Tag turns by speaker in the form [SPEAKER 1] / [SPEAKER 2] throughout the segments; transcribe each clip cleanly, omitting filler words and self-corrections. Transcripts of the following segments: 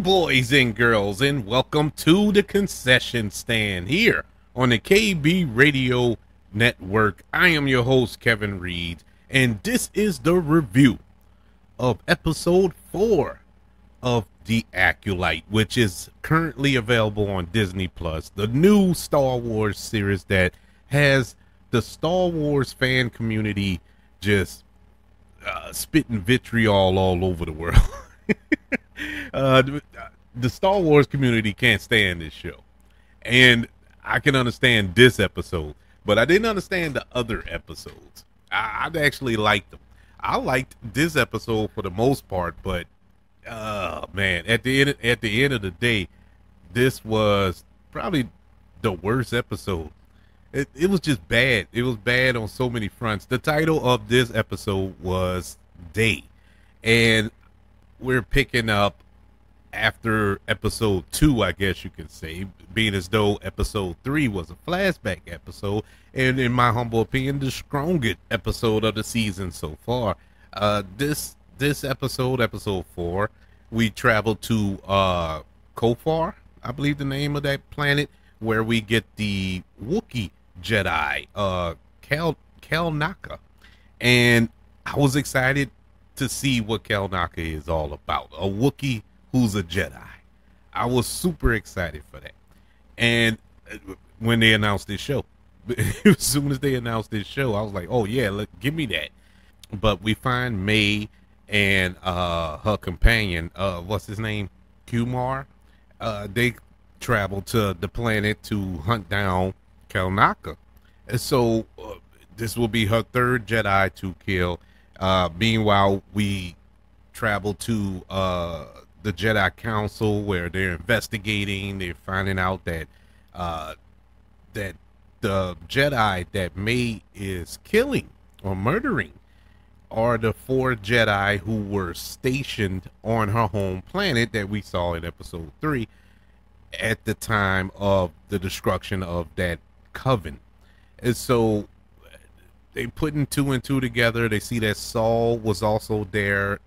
[SPEAKER 1] boys and girls, and welcome to the concession stand here on the KB Radio Network. I am your host, Kevin Reed, and this is the review of episode 4 of The Acolyte, which is currently available on Disney Plus, the new Star Wars series that has the Star Wars fan community just spitting vitriol all over the world. The Star Wars community can't stand this show, and I can understand this episode, but I didn't understand the other episodes. I actually liked them. I liked this episode for the most part, but man, at the end of the day, this was probably the worst episode. It was just bad. It was bad on so many fronts. The title of this episode was Day, and we're picking up after episode 2, I guess you could say, being as though episode 3 was a flashback episode, and in my humble opinion, the strongest episode of the season so far. This episode 4, we travel to Kofar, I believe the name of that planet, where we get the Wookiee Jedi, Kelnaka, and I was excited to see what Kelnaka is all about. A Wookiee who's a Jedi. I was super excited for that. And when they announced this show, as soon as they announced this show, I was like, oh yeah, give me that. But we find May and her companion, what's his name? Kumar. They travel to the planet to hunt down Kelnaka. And so this will be her third Jedi to kill. Meanwhile, we travel to the Jedi Council, where they're investigating. They're finding out that that the Jedi that May is killing or murdering are the 4 Jedi who were stationed on her home planet that we saw in episode 3 at the time of the destruction of that coven. And so they putting 2 and 2 together. They see that Saul was also there.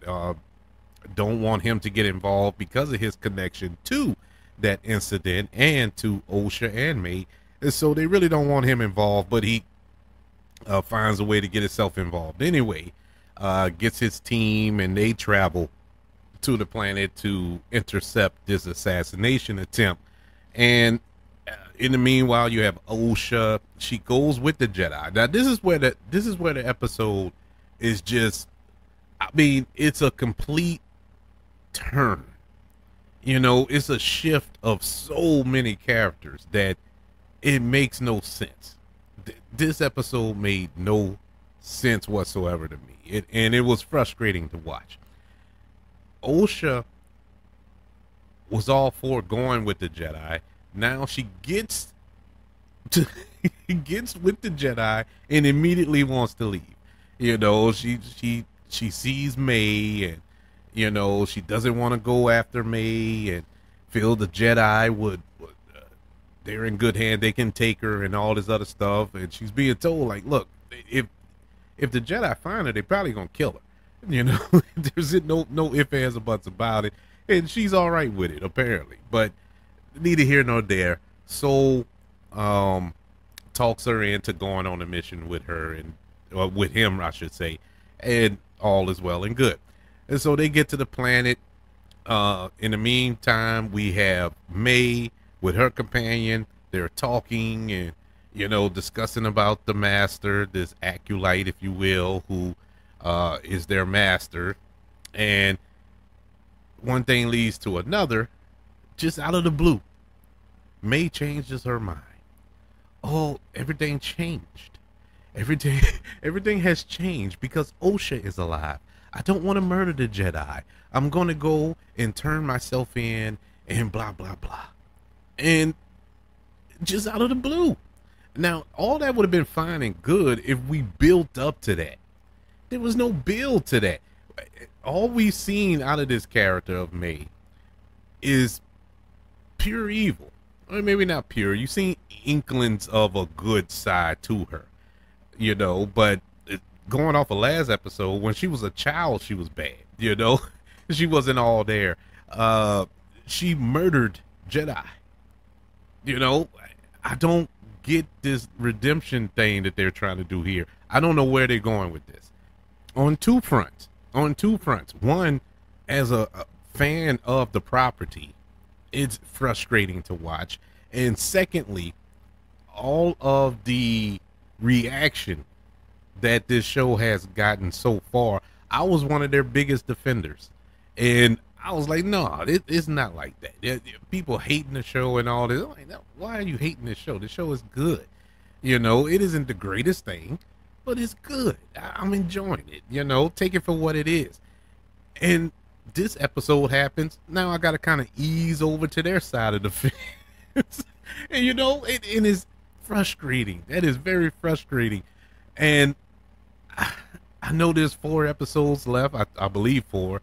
[SPEAKER 1] Don't want him to get involved because of his connection to that incident and to Ausha and May. And so they really don't want him involved, but he finds a way to get himself involved anyway. Gets his team, and they travel to the planet to intercept this assassination attempt. And in the meanwhile, you have Ausha. She goes with the Jedi. Now this is where the episode is just, I mean, it's a complete turn. You know, it's a shift of so many characters that it makes no sense. This episode made no sense whatsoever to me. And it was frustrating to watch. Ausha was all for going with the Jedi. Now she gets with the Jedi and immediately wants to leave. You know, she sees May, and you know, she doesn't want to go after May, and feel the Jedi would they're in good hand, they can take her and all this other stuff. And she's being told, like, look, if the Jedi find her, they probably gonna kill her. You know, there's no ifs, ands, or buts about it. And she's all right with it, apparently. But neither here nor there. So talks her into going on a mission with her, and with him, I should say, and all is well and good. And so they get to the planet. In the meantime, we have May with her companion. They're talking and, you know, discussing about the master, this acolyte, if you will, who is their master. And one thing leads to another, just out of the blue. May changes her mind. Oh, everything changed. Everything has changed because Ausha is alive. I don't want to murder the Jedi. I'm going to go and turn myself in and blah, blah, blah. And just out of the blue. Now, all that would have been fine and good if we built up to that. There was no build to that. All we've seen out of this character of May is pure evil. Or maybe not pure. You've seen inklings of a good side to her, you know, but going off of last episode, when she was a child, she was bad, you know. She wasn't all there. she murdered Jedi. You know, I don't get this redemption thing that they're trying to do here. I don't know where they're going with this. On two fronts. On two fronts. One, as a fan of the property, it's frustrating to watch. And secondly, all of the reaction that this show has gotten so far, I was one of their biggest defenders. And I was like, no, it's not like that. People hating the show and all this. I'm like, no, why are you hating this show? The show is good. You know, it isn't the greatest thing, but it's good. I'm enjoying it. You know, take it for what it is. And this episode happens. Now I got to kind of ease over to their side of the fence. And, you know, it is frustrating. That is very frustrating. And I know there's 4 episodes left. I believe 4.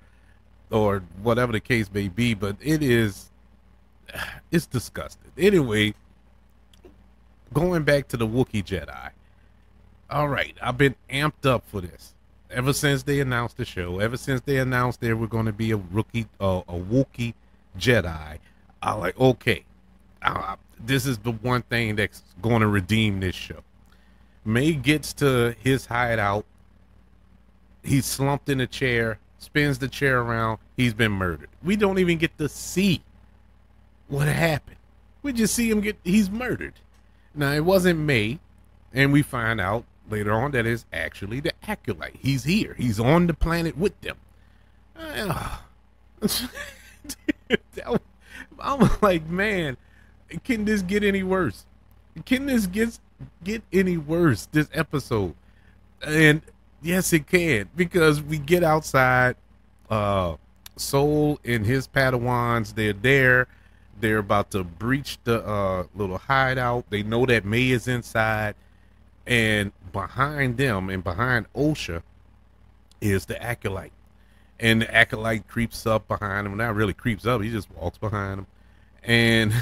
[SPEAKER 1] Or whatever the case may be, but it's disgusting. Anyway, going back to the Wookiee Jedi. All right, I've been amped up for this ever since they announced the show. Ever since they announced there were going to be a Wookiee Jedi. I'm like, okay, this is the one thing that's going to redeem this show. May gets to his hideout. He's slumped in a chair. Spins the chair around. He's been murdered. We don't even get to see what happened. We just see he's murdered. Now, it wasn't May, and we find out later on that it's actually the Acolyte. He's here. He's on the planet with them. I'm like, man, can this get any worse? Can this get any worse, this episode? And yes, it can, because we get outside. Soul and his Padawans, they're there. They're about to breach the little hideout. They know that May is inside, and behind them and behind Ausha is the Acolyte. And the Acolyte creeps up behind him. Not really creeps up, he just walks behind him. And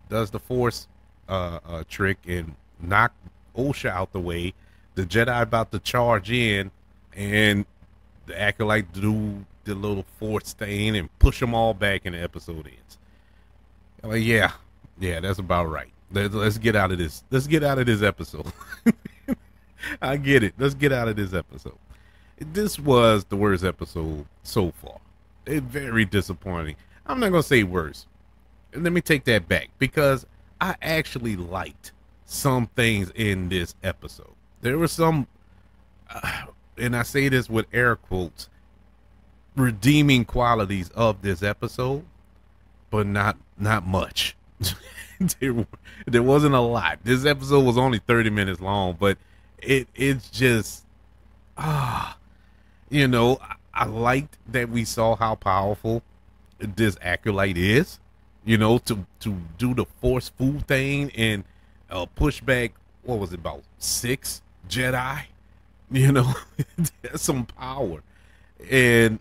[SPEAKER 1] does the force trick and knock Ausha out the way. The Jedi about to charge in, and the Acolyte do the little force thing and push them all back, and the episode ends. I'm like, yeah, that's about right. Let's get out of this. Let's get out of this episode. I get it. Let's get out of this episode. This was the worst episode so far. It's very disappointing. I'm not going to say worse. Let me take that back, because I actually liked some things in this episode. There were some, and I say this with air quotes, redeeming qualities of this episode, but not much. There wasn't a lot. This episode was only 30 minutes long, but it's just, you know, I liked that we saw how powerful this Acolyte is, you know, to do the forceful thing and push back, what was it, about 6 Jedi, you know. That's some power. And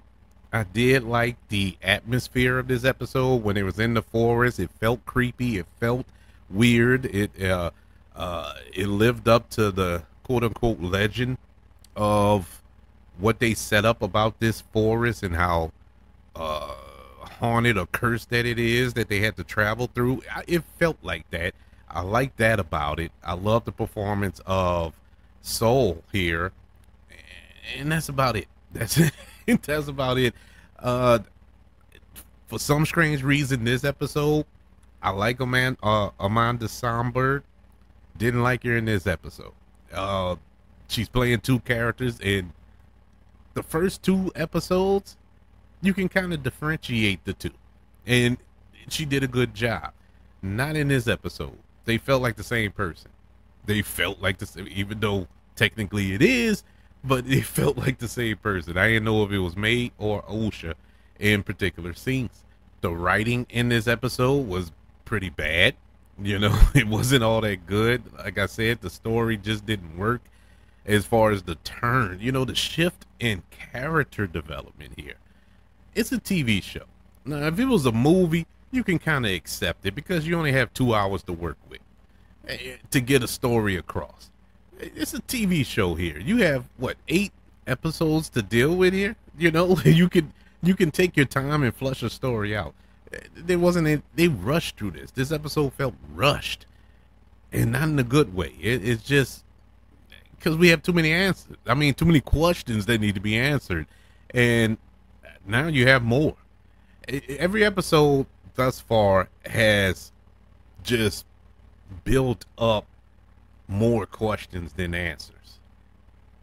[SPEAKER 1] I did like the atmosphere of this episode. When it was in the forest, it felt creepy, it felt weird. It lived up to the quote unquote legend of what they set up about this forest and how haunted or cursed that it is that they had to travel through. It felt like that. I like that about it. I love the performance of Soul here, and that's about it. That's it. That's about it. For some strange reason, this episode, I like Amanda Songbird. Didn't like her in this episode. She's playing 2 characters, and the first 2 episodes, you can kind of differentiate the 2, and she did a good job. Not in this episode. They felt like the same person. They felt like the same, even though technically it is, but it felt like the same person. I didn't know if it was May or Ausha in particular scenes. The writing in this episode was pretty bad. You know, it wasn't all that good. Like I said, the story just didn't work as far as the turn, you know, the shift in character development here. It's a TV show. Now, if it was a movie, you can kind of accept it because you only have 2 hours to work with to get a story across. It's a TV show here. You have, what, 8 episodes to deal with here? You know, you could You can take your time and flush a story out. There wasn't a, they rushed through this. This episode felt rushed, and not in a good way. It's just because we have too many answers. I mean, too many questions that need to be answered, and now you have more. Every episode thus far has just built up more questions than answers,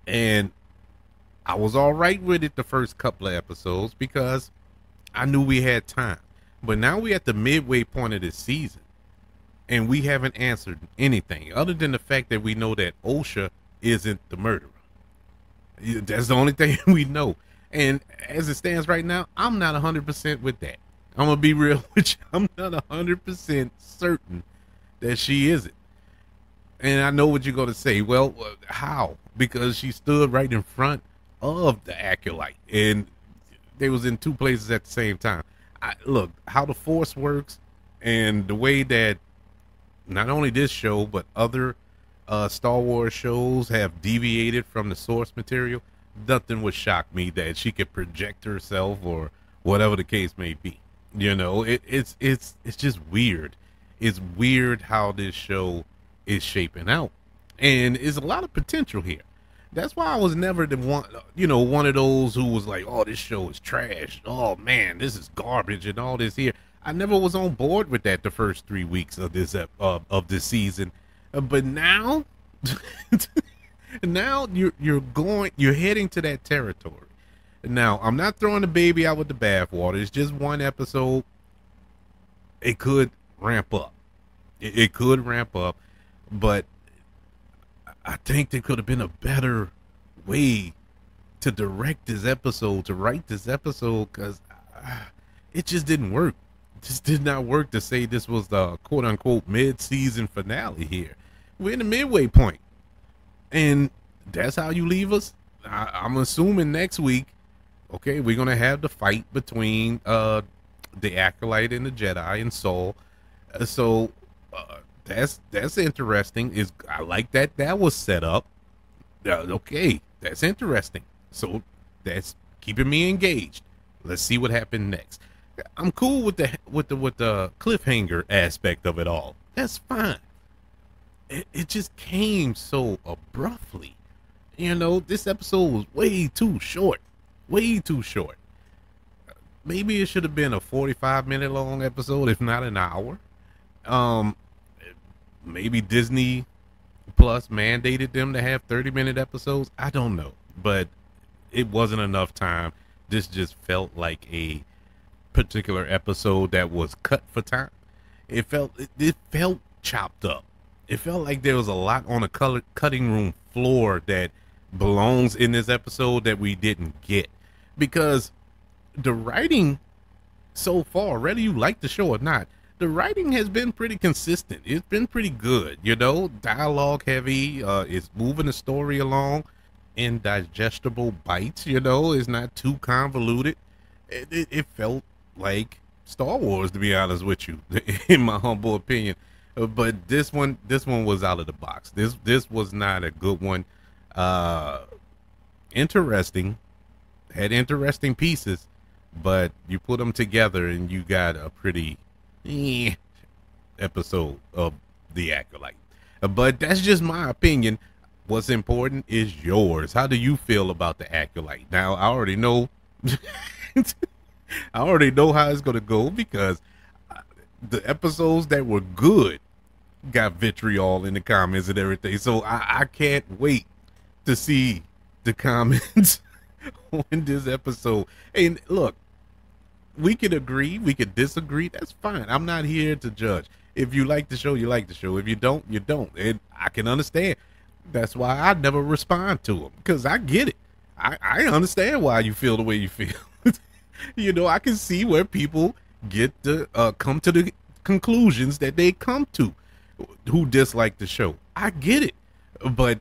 [SPEAKER 1] and I was all right with it the first couple of episodes because I knew we had time. But now we're at the midway point of this season, and we haven't answered anything other than the fact that we know that Ausha isn't the murderer. That's the only thing we know. And as it stands right now, I'm not 100% with that. I'm going to be real with you. I'm not 100% certain that she isn't. And I know what you're going to say. Well, how? Because she stood right in front of the Acolyte, and they was in two places at the same time. Look, how the Force works and the way that not only this show, but other Star Wars shows have deviated from the source material, nothing would shock me that she could project herself or whatever the case may be. You know, it's just weird. It's weird how this show is shaping out, and there's a lot of potential here. That's why I was never the one, one of those who was like, "Oh, this show is trash. Oh man, this is garbage," and all this here. I never was on board with that the first 3 weeks of this season, but now, now you're heading to that territory. Now, I'm not throwing the baby out with the bathwater. It's just one episode. It could ramp up. It could ramp up, but I think there could have been a better way to direct this episode, to write this episode, because it just didn't work. It just did not work to say this was the quote-unquote mid-season finale here. We're in the midway point, and that's how you leave us. I'm assuming next week, okay, we're going to have the fight between the Acolyte and the Jedi and Saul. That's interesting. I like that was set up. Okay, that's interesting. So that's keeping me engaged. Let's see what happened next. I'm cool with the cliffhanger aspect of it all. That's fine. It just came so abruptly. This episode was way too short. Way too short. Maybe it should have been a 45-minute long episode, if not an hour. Maybe Disney Plus mandated them to have 30-minute episodes. I don't know, but it wasn't enough time. This just felt like a particular episode that was cut for time. It felt chopped up. It felt like there was a lot on the cutting room floor that belongs in this episode that we didn't get, because the writing so far, whether you like the show or not, the writing has been pretty consistent. It's been pretty good, dialogue heavy. It's moving the story along in digestible bites. It's not too convoluted. It felt like Star Wars, to be honest with you, in my humble opinion. But this one was out of the box. This was not a good one. Interesting, had interesting pieces, but you put them together and you got a pretty episode of The Acolyte. But that's just my opinion. What's important is yours. How do you feel about The Acolyte? Now, I already know how it's going to go, because the episodes that were good got vitriol in the comments and everything. So I can't wait to see the comments on this episode. And look, we could agree, we could disagree. That's fine. I'm not here to judge. If you like the show, you like the show. If you don't, you don't. And I can understand. That's why I never respond to them, because I get it. I understand why you feel the way you feel. I can see where people get to come to the conclusions that they come to who dislike the show. I get it. But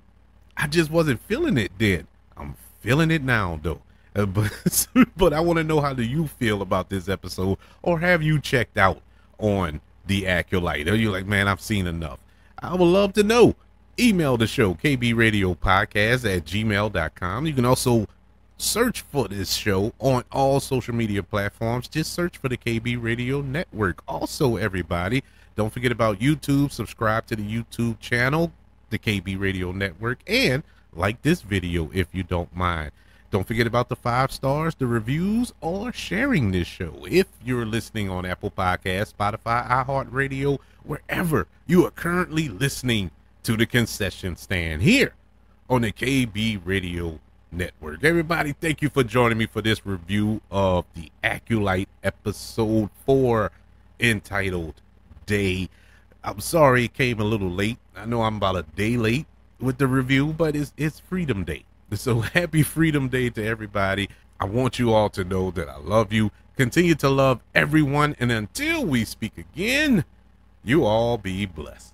[SPEAKER 1] I just wasn't feeling it then. I'm feeling it now, though. But I want to know, how do you feel about this episode? Or have you checked out on The Acolyte? Are you like, man, I've seen enough? I would love to know. Email the show, kbradiopodcast@gmail.com. You can also search for this show on all social media platforms. Just search for the KB Radio Network. Also, everybody, don't forget about YouTube. Subscribe to the YouTube channel, the KB Radio Network, and like this video if you don't mind. Don't forget about the 5 stars, the reviews, or sharing this show. If you're listening on Apple Podcasts, Spotify, iHeartRadio, wherever you are currently listening to the concession stand here on the KB Radio Network. Everybody, thank you for joining me for this review of The Acolyte episode 4 entitled Day. I'm sorry it came a little late. I know I'm about a day late with the review, but it's Freedom Day. So happy Freedom Day to everybody. I want you all to know that I love you. Continue to love everyone. And until we speak again, you all be blessed.